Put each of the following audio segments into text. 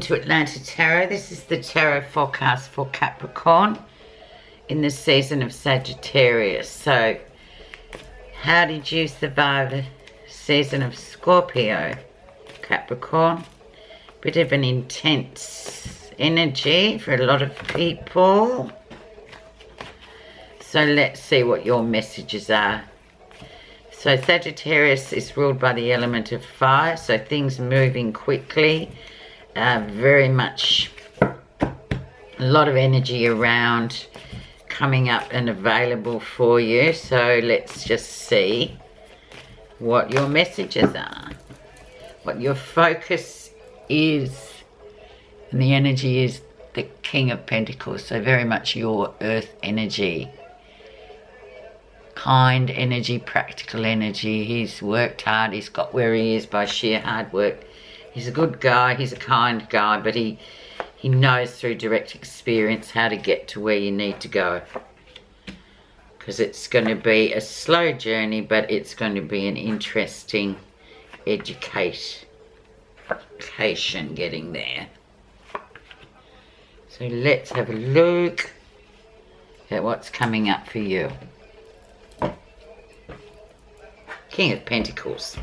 to Atlanta Tarot. This is the tarot forecast for Capricorn in the season of Sagittarius. So, how did you survive the season of Scorpio, Capricorn? Bit of an intense energy for a lot of people. So let's see what your messages are. So Sagittarius is ruled by the element of fire, so things moving quickly, very much a lot of energy around coming up and available for you. So let's just see what your messages are, what your focus is. And the energy is the King of Pentacles, so very much your earth energy. Kind energy, practical energy. He's worked hard, he's got where he is by sheer hard work. He's a good guy, he's a kind guy, but he knows through direct experience how to get to where you need to go. Because it's going to be a slow journey, but it's going to be an interesting education getting there. So let's have a look at what's coming up for you. King of Pentacles.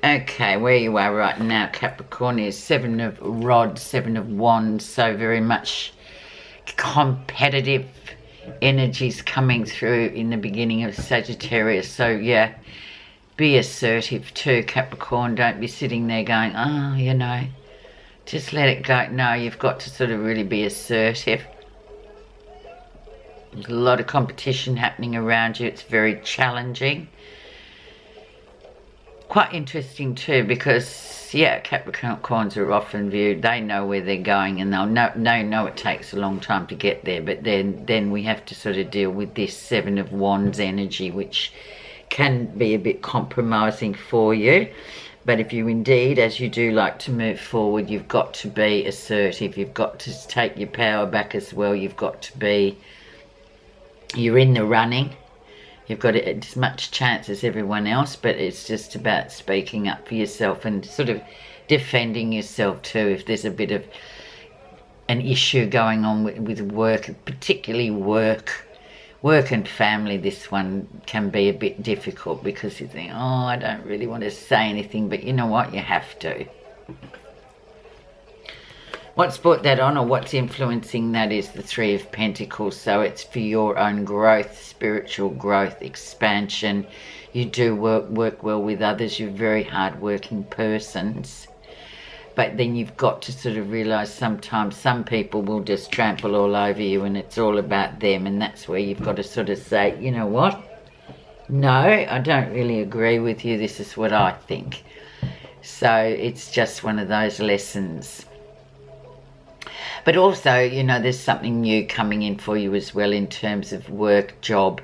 Okay, where you are right now, Capricorn, is 7 of Rods, 7 of Wands, so very much competitive energies coming through in the beginning of Sagittarius. So yeah, be assertive too, Capricorn. Don't be sitting there going, oh, you know, just let it go. No, you've got to sort of really be assertive. There's a lot of competition happening around you. It's very challenging. Quite interesting too, because yeah, Capricorns are often viewed, they know where they're going, and they know it takes a long time to get there, but then we have to sort of deal with this 7 of Wands energy, which can be a bit compromising for you. But if you indeed, as you do, like to move forward, you've got to be assertive. You've got to take your power back as well. You've got to be, you're in the running. You've got as much chance as everyone else, but it's just about speaking up for yourself and sort of defending yourself too. If there's a bit of an issue going on with work, particularly work and family, this one can be a bit difficult because you think, oh, I don't really want to say anything, but you know what, you have to. What's brought that on, or what's influencing that, is the 3 of Pentacles. So it's for your own growth, spiritual growth, expansion. You do work well with others. You're very hard-working persons. But then you've got to sort of realise sometimes some people will just trample all over you and it's all about them. And that's where you've got to sort of say, you know what? No, I don't really agree with you. This is what I think. So it's just one of those lessons. But also, you know, there's something new coming in for you as well in terms of work, job,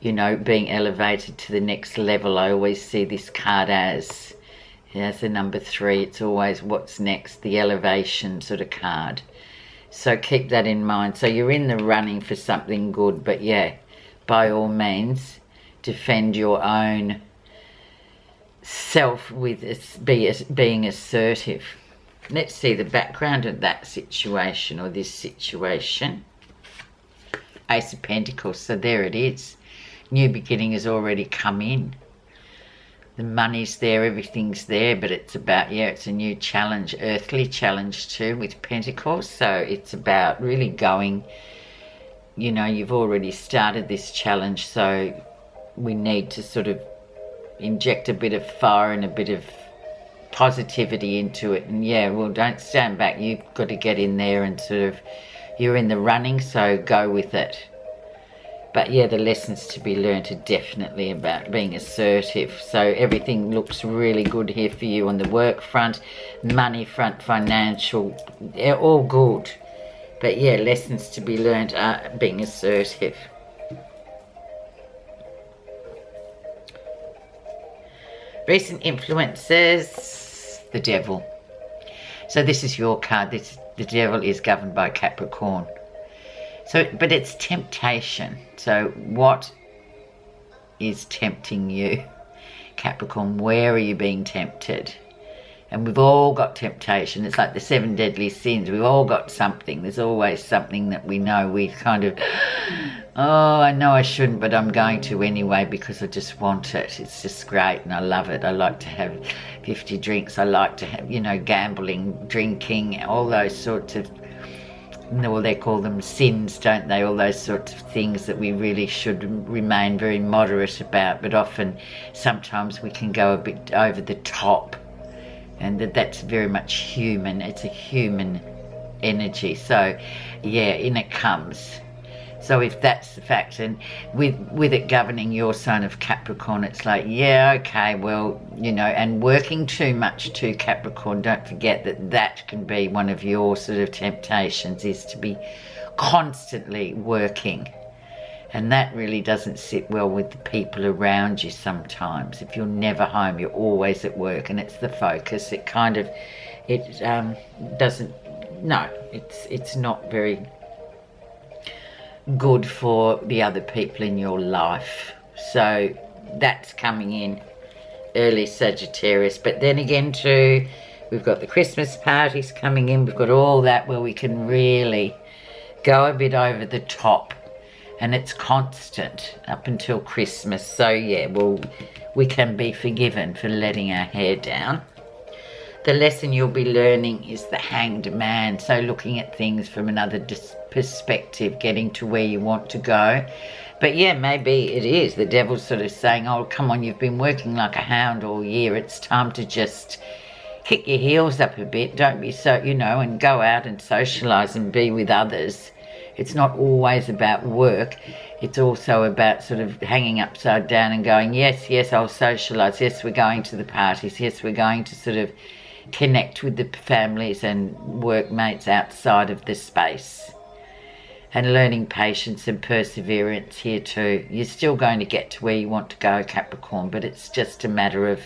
you know, being elevated to the next level. I always see this card as the number 3. It's always what's next, the elevation sort of card. So keep that in mind. So you're in the running for something good, but yeah, by all means, defend your own self with being assertive. Let's see the background of that situation, or this situation. Ace of Pentacles, so there it is. New beginning has already come in. The money's there, everything's there, but it's about, yeah, it's a new challenge, earthly challenge too with Pentacles. So it's about really going, you know, you've already started this challenge, so we need to sort of inject a bit of fire and a bit of positivity into it. And yeah, well, don't stand back. You've got to get in there and sort of, you're in the running, so go with it. But yeah, the lessons to be learned are definitely about being assertive. So everything looks really good here for you on the work front, money front, financial, they're all good. But yeah, lessons to be learned are being assertive. Recent influences, the Devil. So this is your card. The Devil is governed by Capricorn. So, but it's temptation. So what is tempting you, Capricorn? Where are you being tempted? And we've all got temptation. It's like the 7 deadly sins. We've all got something. There's always something that we know we kind of, oh, I know I shouldn't, but I'm going to anyway because I just want it. It's just great and I love it. I like to have 50 drinks. I like to have, you know, gambling, drinking, all those sorts of, well, they call them sins, don't they? All those sorts of things that we really should remain very moderate about. But often, sometimes we can go a bit over the top. And that's very much human. It's a human energy. So, yeah, in it comes. So if that's the fact, and with it governing your sign of Capricorn, it's like, yeah, okay, well, you know, and working too much to Capricorn, don't forget that that can be one of your sort of temptations, is to be constantly working. And that really doesn't sit well with the people around you sometimes. If you're never home, you're always at work, and it's the focus. It kind of, it doesn't, no, it's not very good for the other people in your life. So that's coming in early Sagittarius. But then again too, we've got the Christmas parties coming in. We've got all that where we can really go a bit over the top. And it's constant up until Christmas. So yeah, well, we can be forgiven for letting our hair down. The lesson you'll be learning is the Hanged Man. So looking at things from another perspective, getting to where you want to go. But yeah, maybe it is. The devil's sort of saying, oh, come on, you've been working like a hound all year. It's time to just kick your heels up a bit. Don't be so, you know, and go out and socialise and be with others. It's not always about work. It's also about sort of hanging upside down and going, yes, yes, I'll socialise. Yes, we're going to the parties. Yes, we're going to sort of connect with the families and workmates outside of the space. And learning patience and perseverance here too. You're still going to get to where you want to go, Capricorn, but it's just a matter of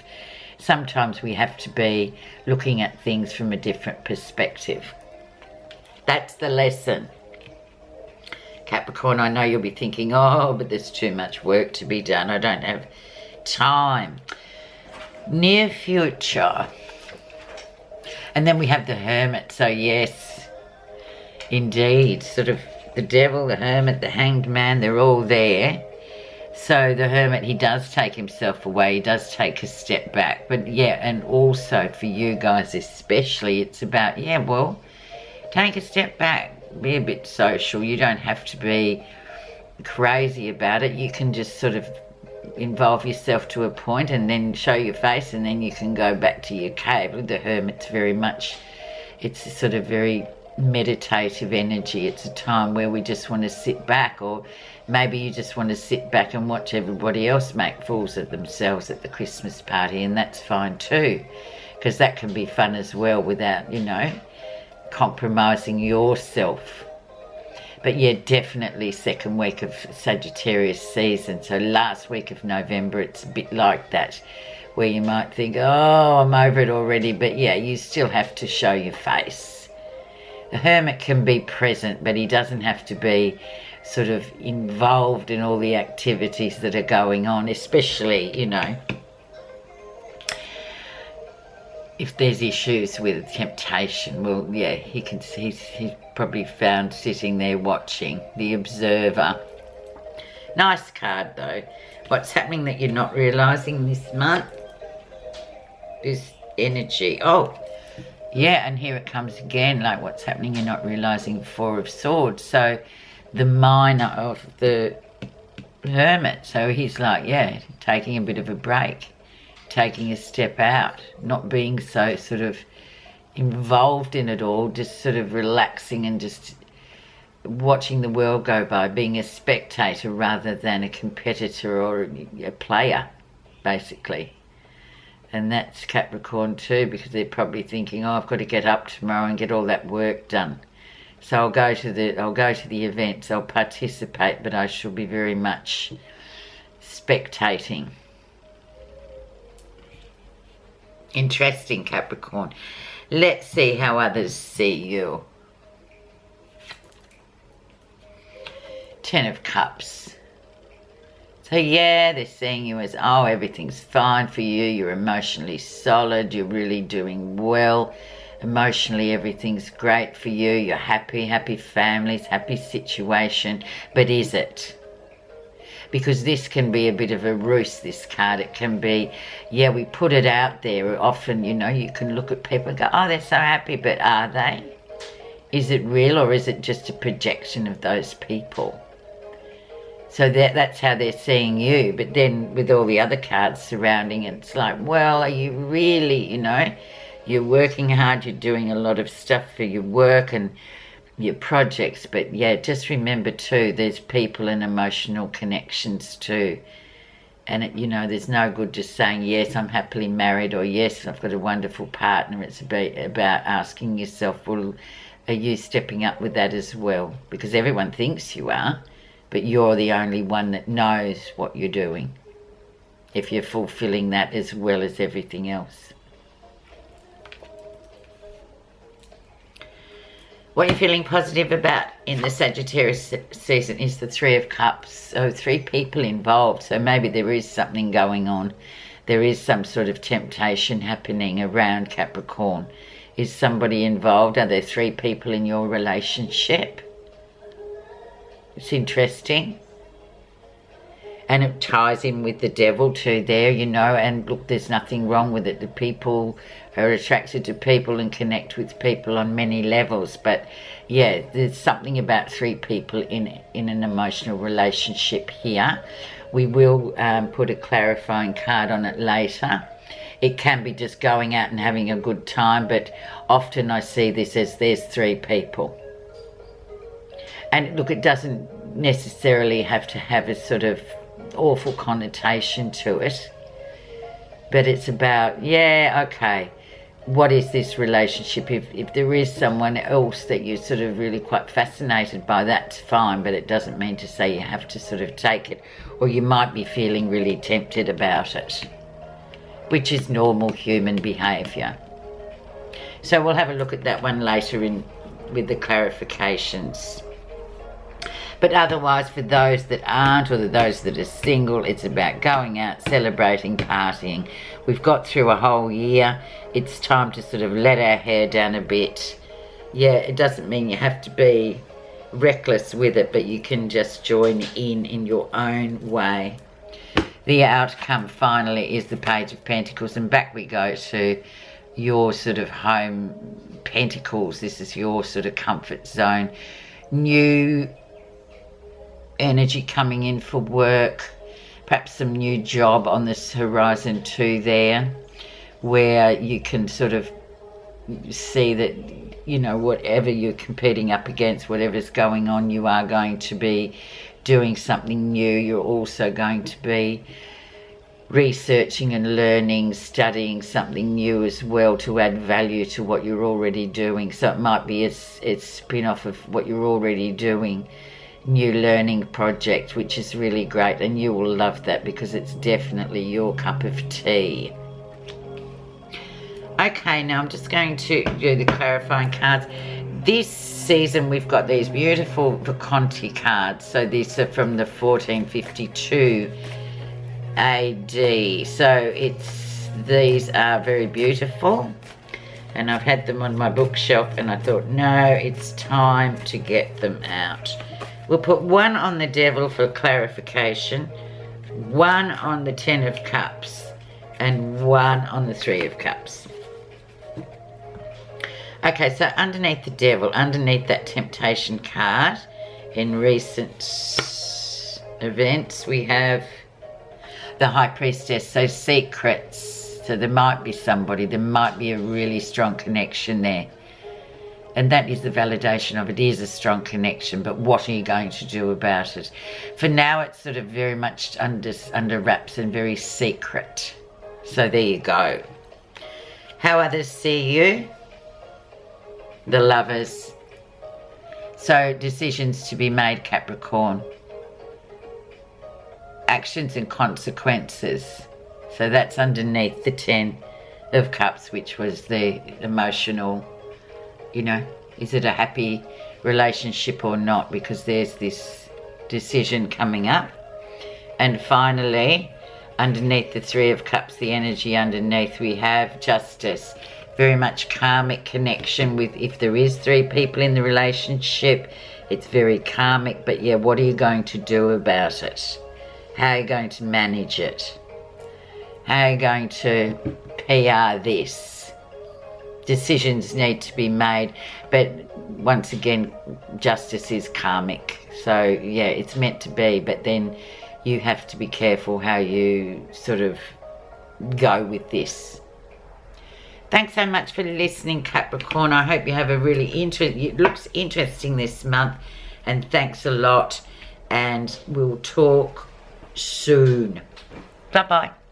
sometimes we have to be looking at things from a different perspective. That's the lesson. Capricorn, I know you'll be thinking, oh, but there's too much work to be done. I don't have time. Near future. And then we have the Hermit. So yes, indeed, sort of the Devil, the Hermit, the Hanged Man, they're all there. So the Hermit, he does take himself away. He does take a step back. But yeah, and also for you guys especially, it's about, yeah, well, take a step back. Be a bit social. You don't have to be crazy about it. You can just sort of involve yourself to a point and then show your face, and then you can go back to your cave. With the Hermit's very much, it's a sort of very meditative energy. It's a time where we just want to sit back, or maybe you just want to sit back and watch everybody else make fools of themselves at the Christmas party, and that's fine too, because that can be fun as well without, you know, compromising yourself. But yeah, definitely second week of Sagittarius season. So last week of November, it's a bit like that, where you might think, oh, I'm over it already. But yeah, you still have to show your face. The Hermit can be present, but he doesn't have to be sort of involved in all the activities that are going on, especially, you know, if there's issues with temptation. Well, yeah, he's probably found sitting there watching, the observer. Nice card though. What's happening that you're not realising this month? This energy. Oh, yeah, and here it comes again, like what's happening you're not realising. 4 of Swords. So the minor of the Hermit. So he's like, yeah, taking a bit of a break. Taking a step out, not being so sort of involved in it all, just sort of relaxing and just watching the world go by, being a spectator rather than a competitor or a player, basically. And that's Capricorn too, because they're probably thinking, oh, I've got to get up tomorrow and get all that work done. So I'll go to the events, I'll participate, but I shall be very much spectating. Interesting, Capricorn. Let's see how others see you. 10 of Cups. So yeah, they're seeing you as, oh, everything's fine for you. You're emotionally solid. You're really doing well. Emotionally, everything's great for you. You're happy, happy families, happy situation. But is it? Because this can be a bit of a ruse, this card. It can be, yeah, we put it out there. Often, you know, you can look at people and go, oh, they're so happy, but are they? Is it real, or is it just a projection of those people? So that's how they're seeing you. But then with all the other cards surrounding it, it's like, well, are you really, you know, you're working hard, you're doing a lot of stuff for your work and your projects, but yeah, just remember too, there's people and emotional connections too. And it, you know, there's no good just saying, yes, I'm happily married, or yes, I've got a wonderful partner. It's about asking yourself, well, are you stepping up with that as well? Because everyone thinks you are, but you're the only one that knows what you're doing, if you're fulfilling that as well as everything else. What you're feeling positive about in the Sagittarius season is the Three of Cups. So 3 people involved. So maybe there is something going on. There is some sort of temptation happening around Capricorn. Is somebody involved? Are there 3 people in your relationship? It's interesting. And it ties in with the devil too there, you know, and look, there's nothing wrong with it. The people are attracted to people and connect with people on many levels. But yeah, there's something about 3 people in an emotional relationship here. We will put a clarifying card on it later. It can be just going out and having a good time, but often I see this as there's 3 people. And look, it doesn't necessarily have to have a sort of awful connotation to it, but it's about, yeah, okay, what is this relationship? If there is someone else that you're sort of really quite fascinated by, that's fine, but it doesn't mean to say you have to sort of take it, or you might be feeling really tempted about it, which is normal human behaviour. So we'll have a look at that one later with the clarifications. But otherwise, for those that aren't, or those that are single, it's about going out, celebrating, partying. We've got through a whole year. It's time to sort of let our hair down a bit. Yeah, it doesn't mean you have to be reckless with it, but you can just join in your own way. The outcome finally is the Page of Pentacles, and back we go to your sort of home pentacles. This is your sort of comfort zone. New energy coming in for work, perhaps some new job on this horizon too there, where you can sort of see that, you know, whatever you're competing up against, whatever's going on, you are going to be doing something new. You're also going to be researching and learning, studying something new as well to add value to what you're already doing. So it might be a spin-off of what you're already doing. New learning project, which is really great, and you will love that because it's definitely your cup of tea. Okay, now I'm just going to do the clarifying cards. This season we've got these beautiful Visconti cards. So these are from the 1452 AD. So these are very beautiful, and I've had them on my bookshelf, and I thought, no, it's time to get them out. We'll put 1 on the Devil for clarification, 1 on the 10 of Cups, and 1 on the 3 of Cups. Okay, so underneath the Devil, underneath that temptation card, in recent events, we have the High Priestess, so secrets. So there might be somebody, there might be a really strong connection there. And that is the validation of it. Is a strong connection, but what are you going to do about it? For now, it's sort of very much under wraps and very secret. So there you go. How others see you? The Lovers. So decisions to be made, Capricorn. Actions and consequences. So that's underneath the 10 of Cups, which was the emotional, you know, is it a happy relationship or not? Because there's this decision coming up. And finally, underneath the Three of Cups, the energy underneath, we have Justice. Very much karmic connection with, if there is 3 people in the relationship, it's very karmic. But yeah, what are you going to do about it? How are you going to manage it? How are you going to PR this? Decisions need to be made, but once again, justice is karmic. So yeah, it's meant to be, but then you have to be careful how you sort of go with this. Thanks so much for listening, Capricorn. I hope you have a really it looks interesting this month, and thanks a lot, and we'll talk soon. Bye-bye.